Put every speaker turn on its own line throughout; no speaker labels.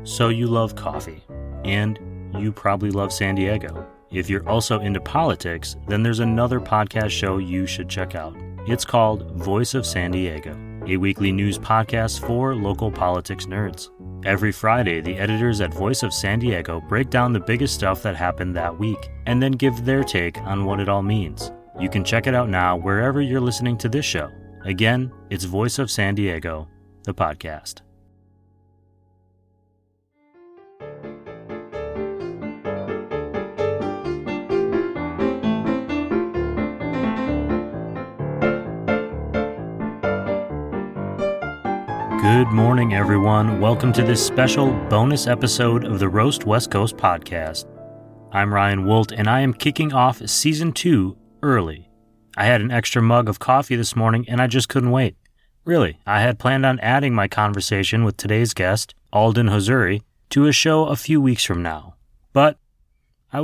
So you love coffee, and you probably love San Diego. If you're also into politics, then there's another podcast show you should check out. It's called Voice of San Diego, a weekly news podcast for local politics nerds. Every Friday, the editors at Voice of San Diego break down the biggest stuff that happened that week, and then give their take on what it all means. You can check it out now wherever you're listening to this show. Again, it's Voice of San Diego, the podcast. Good morning, everyone. Welcome to this special bonus episode of the Roast West Coast podcast. I'm Ryan Wolt, and I am kicking off Season 2 early. I had an extra mug of coffee this morning, and I just couldn't wait. Really, I had planned on adding my conversation with today's guest, Alden Hozouri, to a show a few weeks from now. But I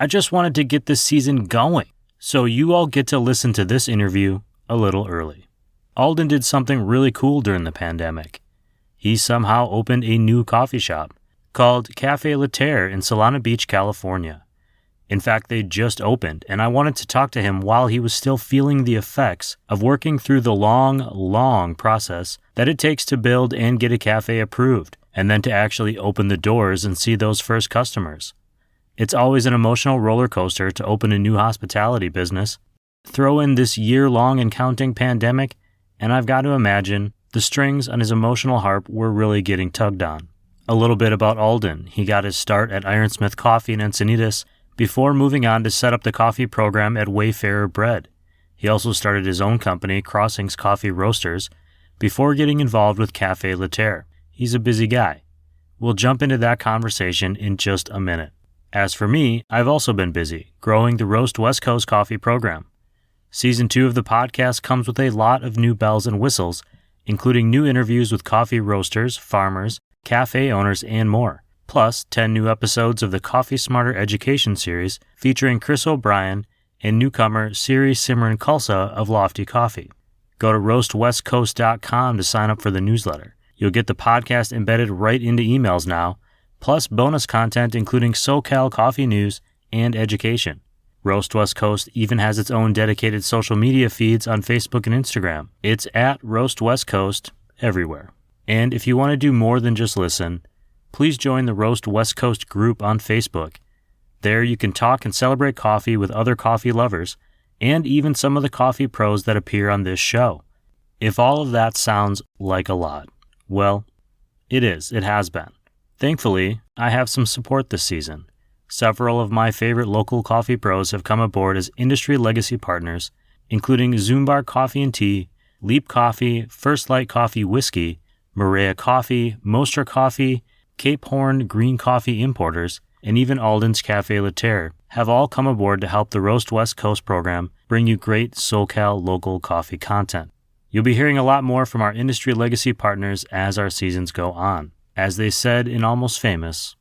just wanted to get this season going, so you all get to listen to this interview a little early. Alden did something really cool during the pandemic. He somehow opened a new coffee shop called CAFÉ LaTERRE in Solana Beach, California. In fact, they just opened, and I wanted to talk to him while he was still feeling the effects of working through the long process that it takes to build and get a cafe approved, and then to actually open the doors and see those first customers. It's always an emotional roller coaster to open a new hospitality business. Throw in this year-long and counting pandemic, and I've got to imagine the strings on his emotional harp were really getting tugged on. A little bit about Alden. He got his start at Ironsmith Coffee in Encinitas before moving on to set up the coffee program at Wayfarer Bread. He also started his own company, Crossings Coffee Roasters, before getting involved with CAFÉ LaTERRE. He's a busy guy. We'll jump into that conversation in just a minute. As for me, I've also been busy, growing the Roast West Coast coffee program. Season 2 of the podcast comes with a lot of new bells and whistles, including new interviews with coffee roasters, farmers, cafe owners, and more. Plus, 10 new episodes of the Coffee Smarter Education series featuring Chris O'Brien and newcomer Siri Simran Khalsa of Lofty Coffee. Go to roastwestcoast.com to sign up for the newsletter. You'll get the podcast embedded right into emails now, plus bonus content including SoCal coffee news and education. Roast West Coast even has its own dedicated social media feeds on Facebook and Instagram. It's at Roast West Coast everywhere. And if you want to do more than just listen, please join the Roast West Coast group on Facebook. There you can talk and celebrate coffee with other coffee lovers, and even some of the coffee pros that appear on this show. If all of that sounds like a lot, well, it is. It has been. Thankfully, I have some support this season. Several of my favorite local coffee pros have come aboard as industry legacy partners, including Zumbar Coffee and Tea, Leap Coffee, First Light Coffee Whiskey, Maria Coffee, Mostra Coffee, Cape Horn Green Coffee Importers, and even Alden's CAFÉ LaTERRE have all come aboard to help the Roast West Coast program bring you great SoCal local coffee content. You'll be hearing a lot more from our industry legacy partners as our seasons go on. As they said in Almost Famous,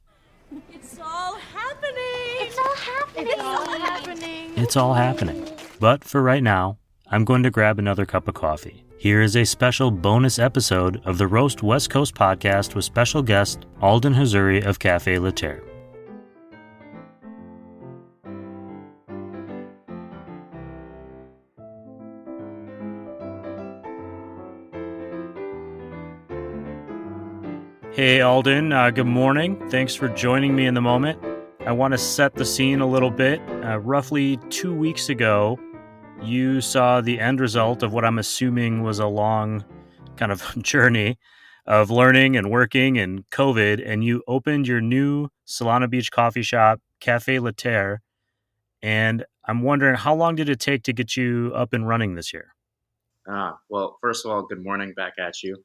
it's all happening. But for right now, I'm going to grab another cup of coffee. Here is a special bonus episode of the Roast West Coast podcast with special guest Alden Hozouri of CAFÉ LaTERRE. Hey Alden, good morning. Thanks for joining me in the moment. I want to set the scene a little bit. Roughly 2 weeks ago, you saw the end result of what I'm assuming was a long kind of journey of learning and working and COVID, and you opened your new Solana Beach coffee shop, CAFÉ LaTERRE, and I'm wondering, how long did it take to get you up and running this year?
Well, first of all, good morning back at you.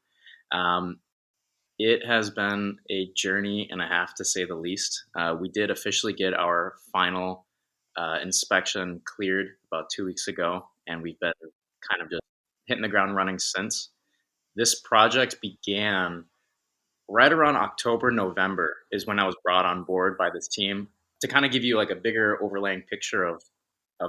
It has been a journey and a half, to say the least. We did officially get our final inspection cleared about 2 weeks ago, and we've been kind of just hitting the ground running since. This project began right around October, November is when I was brought on board by this team to kind of give you like a bigger overlaying picture of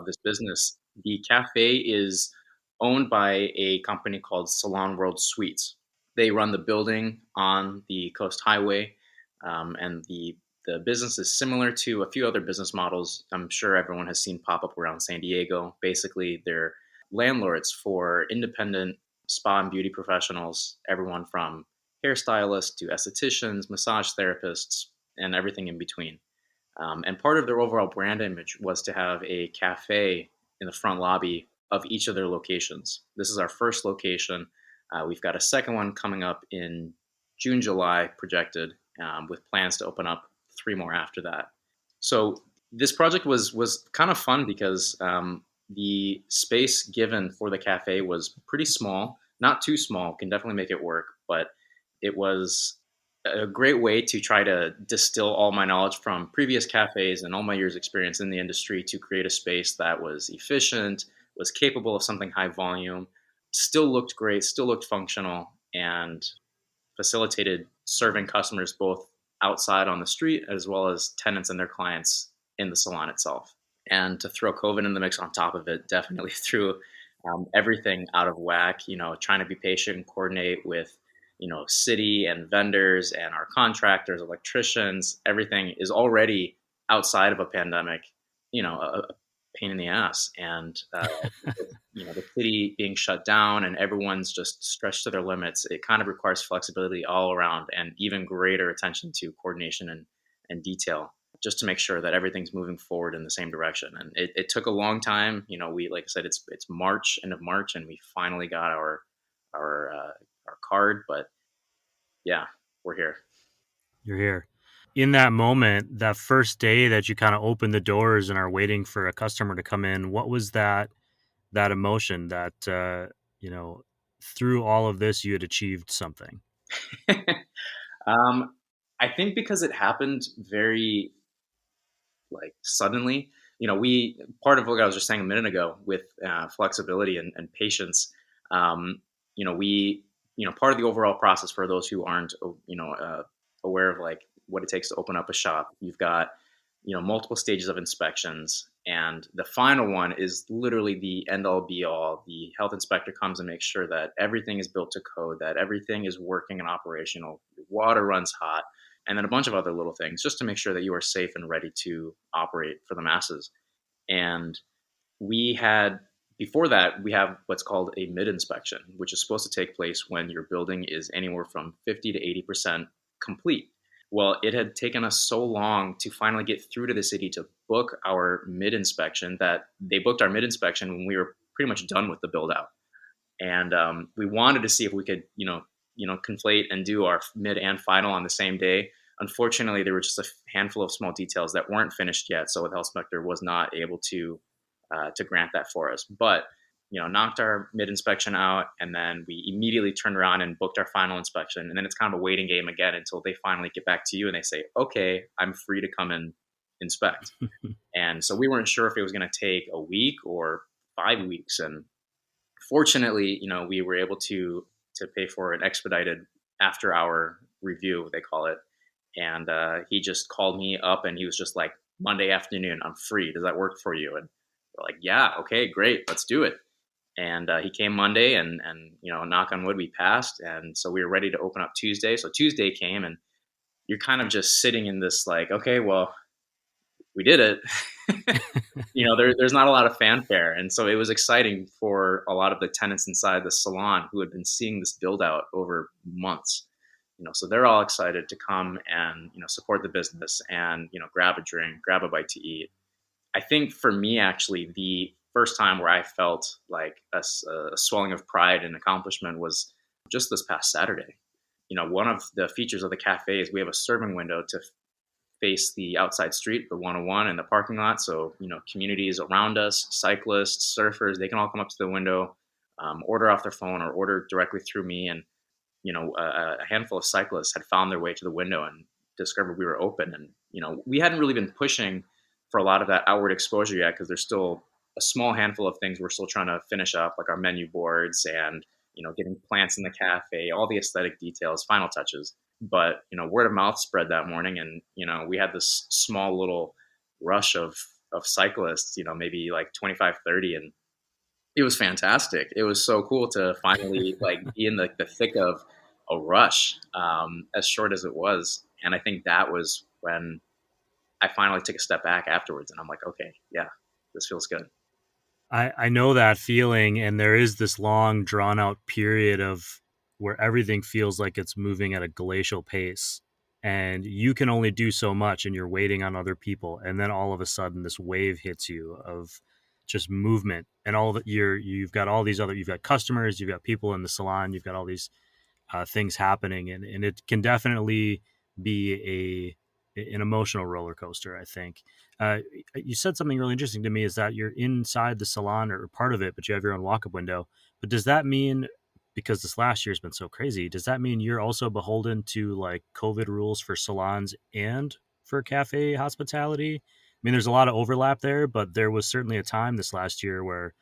this business. The cafe is owned by a company called Salon World Suites. They run the building on the Coast Highway, and the business is similar to a few other business models. I'm sure everyone has seen pop up around San Diego. Basically, they're landlords for independent spa and beauty professionals, everyone from hairstylists to estheticians, massage therapists, and everything in between. And part of their overall brand image was to have a cafe in the front lobby of each of their locations. This is our first location. We've got a second one coming up in June, July, projected, with plans to open up 3 more after that. So this project was kind of fun because the space given for the cafe was pretty small, not too small, can definitely make it work, but it was a great way to try to distill all my knowledge from previous cafes and all my years experience in the industry to create a space that was efficient, was capable of something high volume, still looked great, still looked functional, and facilitated serving customers both outside on the street as well as tenants and their clients in the salon itself. And to throw COVID in the mix on top of it definitely threw everything out of whack. Trying to be patient and coordinate with city and vendors and our contractors, electricians. Everything is already outside of a pandemic, a pain in the ass. And the city being shut down and everyone's just stretched to their limits, it kind of requires flexibility all around and even greater attention to coordination and detail, just to make sure that everything's moving forward in the same direction. And it took a long time. We, like I said, it's March, end of March, and we finally got our card. But yeah, we're here.
You're here. In that moment, that first day that you kind of open the doors and are waiting for a customer to come in, what was that emotion that through all of this you had achieved something?
I think because it happened very suddenly. We part of what I was just saying a minute ago with flexibility and patience. We part of the overall process for those who aren't aware of what it takes to open up a shop. You've got multiple stages of inspections, and the final one is literally the end all be all. The health inspector comes and makes sure that everything is built to code, that everything is working and operational, water runs hot, and then a bunch of other little things just to make sure that you are safe and ready to operate for the masses. And before that, we have what's called a mid-inspection, which is supposed to take place when your building is anywhere from 50 to 80% complete. Well, it had taken us so long to finally get through to the city to book our mid-inspection that they booked our mid-inspection when we were pretty much done with the build-out. And we wanted to see if we could, conflate and do our mid and final on the same day. Unfortunately, there were just a handful of small details that weren't finished yet, so the health inspector was not able to grant that for us. But knocked our mid inspection out, and then we immediately turned around and booked our final inspection. And then it's kind of a waiting game again until they finally get back to you and they say, "Okay, I'm free to come and inspect." And so we weren't sure if it was going to take a week or 5 weeks, and fortunately, we were able to pay for an expedited after-hour review, they call it. And he just called me up and he was just like, "Monday afternoon, I'm free. Does that work for you?" And we're like, "Yeah, okay, great, let's do it." And he came Monday, and knock on wood, we passed. And so we were ready to open up Tuesday. So Tuesday came, and you're kind of just sitting in this okay, well, we did it. There's not a lot of fanfare. And so it was exciting for a lot of the tenants inside the salon who had been seeing this build out over months. So they're all excited to come and, support the business and, grab a drink, grab a bite to eat. I think for me, actually, the first time where I felt like a swelling of pride and accomplishment was just this past Saturday. One of the features of the cafe is we have a serving window to face the outside street, the 101 and the parking lot. So, communities around us, cyclists, surfers, they can all come up to the window, order off their phone or order directly through me. And, a handful of cyclists had found their way to the window and discovered we were open. And, we hadn't really been pushing for a lot of that outward exposure yet, because there's still a small handful of things we're still trying to finish up, like our menu boards and, getting plants in the cafe, all the aesthetic details, final touches. But, word of mouth spread that morning, and, we had this small little rush of cyclists, maybe like 25, 30, and it was fantastic. It was so cool to finally be in the thick of a rush, as short as it was. And I think that was when I finally took a step back afterwards, and I'm like, okay, yeah, this feels good.
I know that feeling, and there is this long, drawn out period of where everything feels like it's moving at a glacial pace, and you can only do so much, and you're waiting on other people, and then all of a sudden, this wave hits you of just movement, and all that you've got all these other, you've got customers, you've got people in the salon, you've got all these things happening, and it can definitely be an emotional roller coaster. I think you said something really interesting to me is that you're inside the salon or part of it, but you have your own walk-up window. But does that mean, because this last year has been so crazy, does that mean you're also beholden to like COVID rules for salons and for cafe hospitality? I mean, there's a lot of overlap there, but there was certainly a time this last year where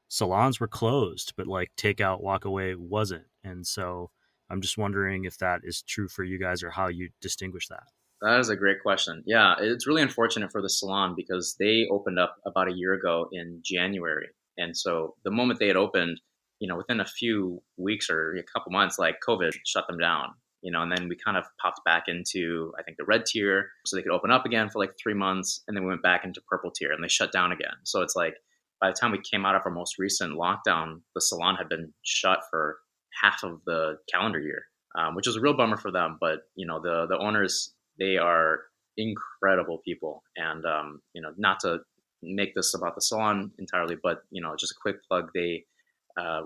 salons were closed, but like takeout, walk away wasn't. And so I'm just wondering if that is true for you guys or how you distinguish that.
That is a great question. Yeah, it's really unfortunate for the salon because they opened up about a year ago in January. And so the moment they had opened, within a few weeks or a couple months, like COVID shut them down, and then we kind of popped back into, I think, the red tier so they could open up again for like 3 months. And then we went back into purple tier and they shut down again. So it's like by the time we came out of our most recent lockdown, the salon had been shut for half of the calendar year, which was a real bummer for them. But, the owners, they are incredible people, and not to make this about the salon entirely, but just a quick plug. They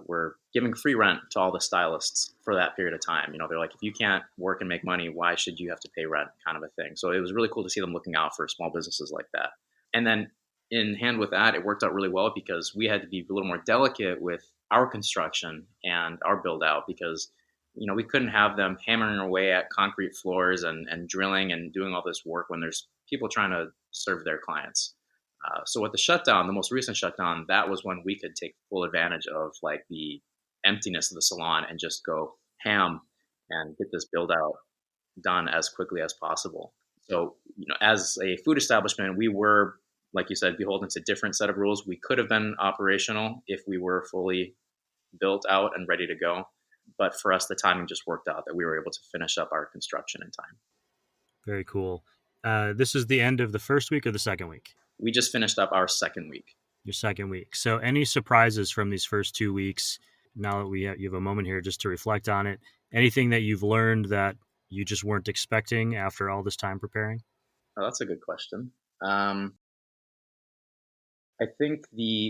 were giving free rent to all the stylists for that period of time. They're like, if you can't work and make money, why should you have to pay rent, kind of a thing. So it was really cool to see them looking out for small businesses like that. And then in hand with that, it worked out really well because we had to be a little more delicate with our construction and our build out because we couldn't have them hammering away at concrete floors and drilling and doing all this work when there's people trying to serve their clients. So with the shutdown, the most recent shutdown, that was when we could take full advantage of like the emptiness of the salon and just go ham and get this build out done as quickly as possible. So, as a food establishment, we were, like you said, beholden to different set of rules. We could have been operational if we were fully built out and ready to go. But for us, the timing just worked out that we were able to finish up our construction in time.
Very cool. This is the end of the first week or the second week?
We just finished up our second week.
Your second week. So any surprises from these first 2 weeks? Now that you have a moment here just to reflect on it, anything that you've learned that you just weren't expecting after all this time preparing?
Oh, that's a good question. I think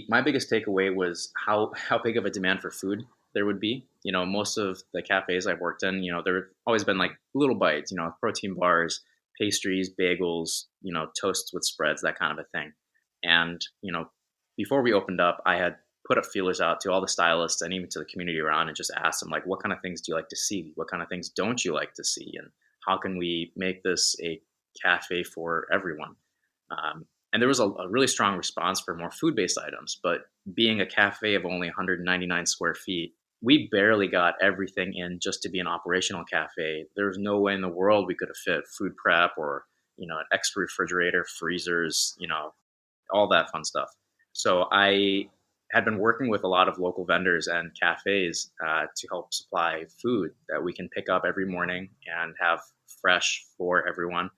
my biggest takeaway was how big of a demand for food there would be. Most of the cafes I've worked in, there have always been like little bites, protein bars, pastries, bagels, toasts with spreads, that kind of a thing. And, before we opened up, I had put up feelers out to all the stylists and even to the community around and just asked them, like, what kind of things do you like to see? What kind of things don't you like to see? And how can we make this a cafe for everyone? And there was a really strong response for more food-based items. But being a cafe of only 199 square feet, we barely got everything in just to be an operational cafe. There was no way in the world we could have fit food prep or, an extra refrigerator, freezers, all that fun stuff. So I had been working with a lot of local vendors and cafes to help supply food that we can pick up every morning and have fresh for everyone.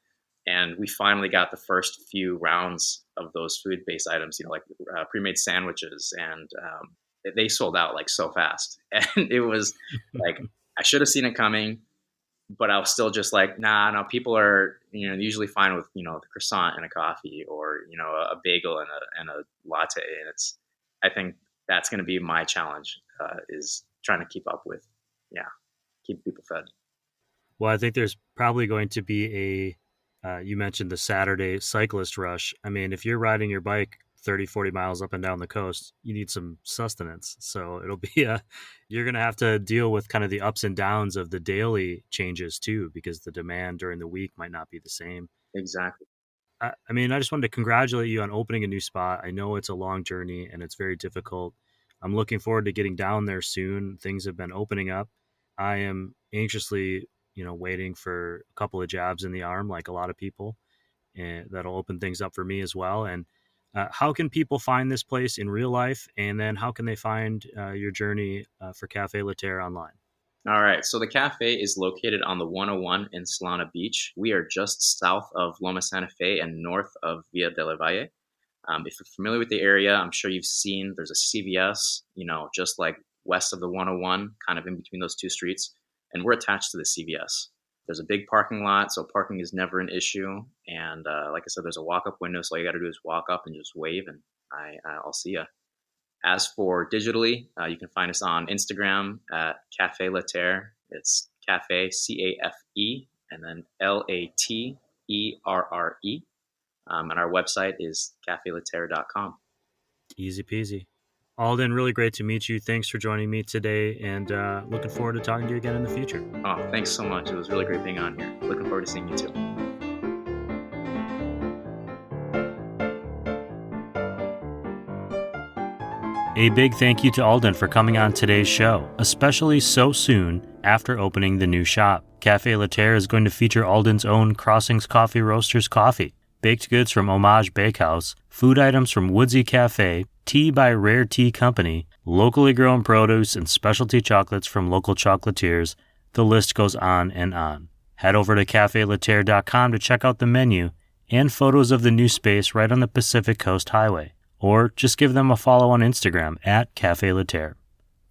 And we finally got the first few rounds of those food-based items, like pre-made sandwiches, and they sold out like so fast. And it was like, I should have seen it coming, but I was still just like, nah, no, people are, usually fine with, the croissant and a coffee or, a bagel and a latte. And I think that's going to be my challenge is trying to keep up with, keep people fed.
Well, I think there's probably going to be you mentioned the Saturday cyclist rush. I mean, if you're riding your bike 30, 40 miles up and down the coast, you need some sustenance. So it'll be you're going to have to deal with kind of the ups and downs of the daily changes too, because the demand during the week might not be the same.
Exactly.
I mean, I just wanted to congratulate you on opening a new spot. I know it's a long journey and it's very difficult. I'm looking forward to getting down there soon. Things have been opening up. I am anxiously, waiting for a couple of jabs in the arm, like a lot of people, and that'll open things up for me as well. And how can people find this place in real life? And then how can they find your journey for Café LaTerre online?
All right, so the cafe is located on the 101 in Solana Beach. We are just south of Loma Santa Fe and north of Villa de la Valle. If you're familiar with the area, I'm sure you've seen there's a CVS, just like west of the 101, kind of in between those two streets, and we're attached to the CVS. There's a big parking lot, so parking is never an issue. And like I said, there's a walk-up window, so all you got to do is walk up and just wave, and I'll see you. As for digitally, you can find us on Instagram at CAFÉ LaTERRE. It's CAFÉ, CAFE, and then LATERRE. And our website is cafelaterre.com.
Easy peasy. Alden, really great to meet you. Thanks for joining me today, and looking forward to talking to you again in the future.
Oh, thanks so much. It was really great being on here. Looking forward to seeing you too.
A big thank you to Alden for coming on today's show, especially so soon after opening the new shop. Café LaTerre is going to feature Alden's own Crossings Coffee Roasters coffee, baked goods from Homage Bakehouse, food items from Woodsy Cafe, tea by Rare Tea Company, locally grown produce, and specialty chocolates from local chocolatiers. The list goes on and on. Head over to cafelaterre.com to check out the menu and photos of the new space right on the Pacific Coast Highway. Or just give them a follow on Instagram at Café LaTerre.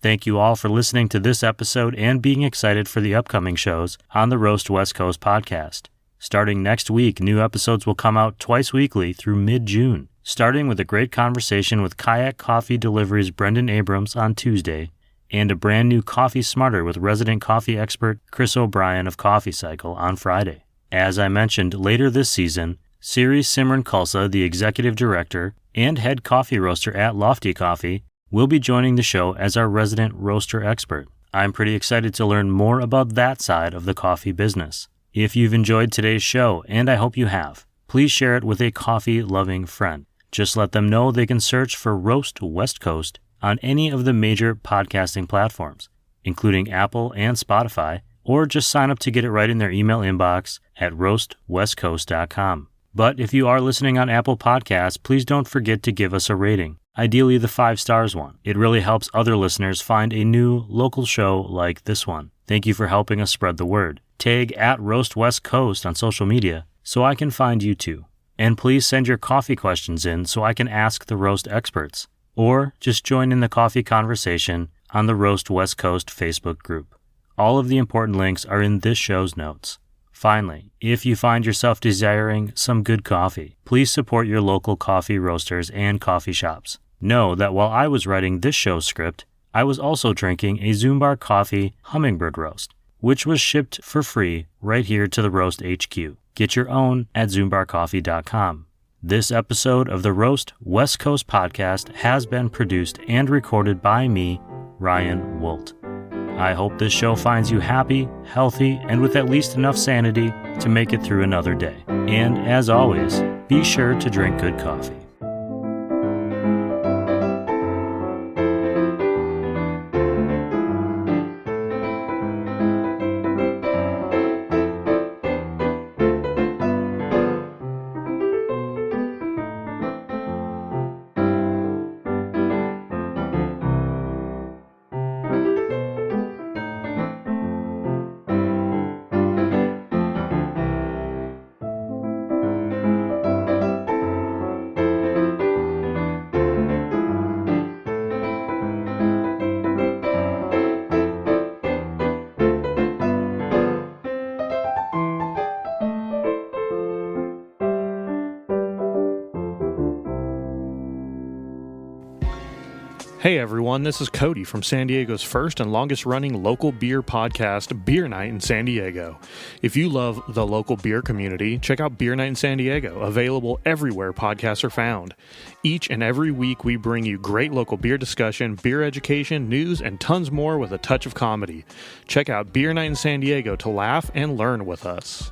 Thank you all for listening to this episode and being excited for the upcoming shows on the Roast West Coast podcast. Starting next week, new episodes will come out twice weekly through mid-June, starting with a great conversation with Kayak Coffee Delivery's Brendan Abrams on Tuesday, and a brand new Coffee Smarter with resident coffee expert Chris O'Brien of Coffee Cycle on Friday. As I mentioned, later this season, Siri Simran Khalsa, the executive director and head coffee roaster at Lofty Coffee, will be joining the show as our resident roaster expert. I'm pretty excited to learn more about that side of the coffee business. If you've enjoyed today's show, and I hope you have, please share it with a coffee-loving friend. Just let them know they can search for Roast West Coast on any of the major podcasting platforms, including Apple and Spotify, or just sign up to get it right in their email inbox at roastwestcoast.com. But if you are listening on Apple Podcasts, please don't forget to give us a rating, ideally the 5 stars one. It really helps other listeners find a new local show like this one. Thank you for helping us spread the word. Tag at Roast West Coast on social media so I can find you too. And please send your coffee questions in so I can ask the roast experts. Or just join in the coffee conversation on the Roast West Coast Facebook group. All of the important links are in this show's notes. Finally, if you find yourself desiring some good coffee, please support your local coffee roasters and coffee shops. Know that while I was writing this show's script, I was also drinking a Zumbar Coffee Hummingbird Roast, which was shipped for free right here to the Roast HQ. Get your own at ZumbarCoffee.com. This episode of the Roast West Coast podcast has been produced and recorded by me, Ryan Wolt. I hope this show finds you happy, healthy, and with at least enough sanity to make it through another day. And as always, be sure to drink good coffee.
Hey everyone, this is Cody from San Diego's first and longest running local beer podcast, Beer Night in San Diego. If you love the local beer community, check out Beer Night in San Diego, available everywhere podcasts are found. Each and every week we bring you great local beer discussion, beer education, news, and tons more with a touch of comedy. Check out Beer Night in San Diego to laugh and learn with us.